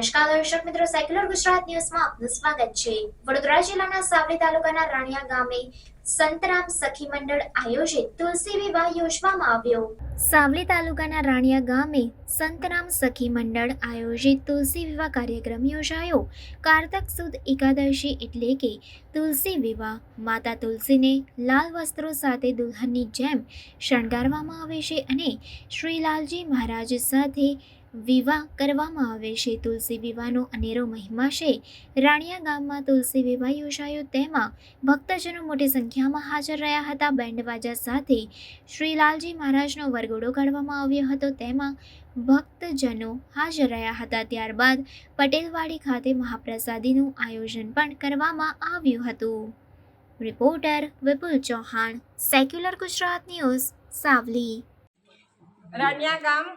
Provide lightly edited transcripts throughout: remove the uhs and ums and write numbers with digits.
નમસ્કાર દર્શક મિત્રો, સેક્યુલર ગુજરાત ન્યૂઝમાં આપનું સ્વાગત છે। વડોદરા જિલ્લાના સાવલી તાલુકાના રાણિયા ગામે સંતરામ સખી મંડળ આયોજિત તુલસી વિવાહ યોજવામાં આવ્યો। સાવલી તાલુકાના રાણિયા ગામે સંતરામ સખી મંડળ આયોજિત તુલસી વિવાહ કાર્યક્રમ યોજાયો। કારતક સુદ એકાદશી એટલે કે તુલસી વિવાહ માતા તુલસીને લાલ વસ્ત્રો સાથે દુલ્હનની જેમ શણગારવામાં આવે છે અને શ્રી લાલજી મહારાજ સાથે વિવાહ કરવામાં આવે છે। તુલસી વિવાહનો અનેરો મહિમા છે। રાણિયા ગામમાં તુલસી વિવાહ યોજાયો, તેમાં ભક્તજનો મોટી સંખ્યામાં હાજર રહ્યા હતા। બેન્ડ વાજા સાથે શ્રી લાલજી મહારાજનો વરઘોડો કાઢવામાં આવ્યો હતો, તેમાં ભક્તજનો હાજર રહ્યા હતા। ત્યારબાદ પટેલવાડી ખાતે મહાપ્રસાદીનું આયોજન પણ કરવામાં આવ્યું હતું। રિપોર્ટર વિપુલ ચૌહાણ, સેક્યુલર ગુજરાત ન્યૂઝ, સાવલી। રાણિયા ગામ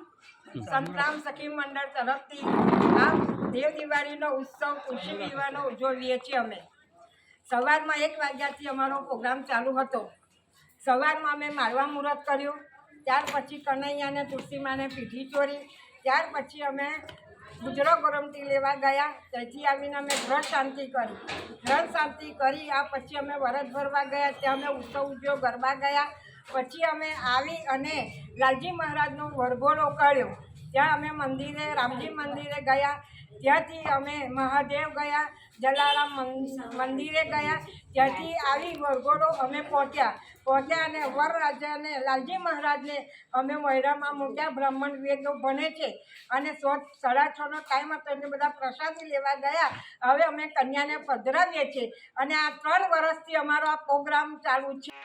સંતરામ સખી મંડળ તરફથી આ દેવ દિવાળીનો ઉત્સવ તુલસી વિવાહનો ઉજવીએ છીએ। અમે સવારમાં 1 વાગ્યાથી અમારો પ્રોગ્રામ ચાલુ હતો। સવારમાં અમે મારવા મુહૂર્ત કર્યું, ત્યાર પછી કનૈયાને તુલસીમાને પીઠી ચોરી, ત્યાર પછી અમે ગુજરો ગરમટી લેવા ગયા। ત્યાંથી આવીને અમે ગ્રહ શાંતિ કરી। ગ્રહ શાંતિ કરી આ પછી અમે વરદ ભરવા ગયા, ત્યાં અમે ઉત્સવ ઉજવ્યો, ગરબા ગયા। પછી અમે આવી અને લાલજી મહારાજનો વરઘોડો કાઢ્યો। ત્યાં અમે મંદિરે, રામજી મંદિરે ગયા, ત્યાંથી અમે મહાદેવ ગયા, જલારામ મંદિરે ગયા, ત્યાંથી આવી વરઘોડો અમે પહોંચ્યા અને વરરાજાને લાલજી મહારાજને અમે મોયરામાં મૂક્યા। બ્રાહ્મણ વેદો ભણે છે અને 6:30નો ટાઈમ હતો એટલે બધા પ્રસાદી લેવા ગયા। હવે અમે કન્યાને પધરાવીએ છીએ અને આ 3 વર્ષથી અમારો આ પ્રોગ્રામ ચાલુ છે।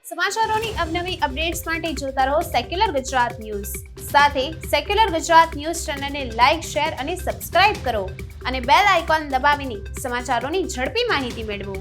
સમાચારોની અવનવી અપડેટ્સ માટે જોતા રહો સેક્યુલર ગુજરાત ન્યૂઝ। સાથે સેક્યુલર ગુજરાત ન્યૂઝ ચેનલને લાઇક, શેર અને સબસ્ક્રાઇબ કરો અને બેલ આઇકોન દબાવીને સમાચારોની ઝડપી માહિતી મેળવો।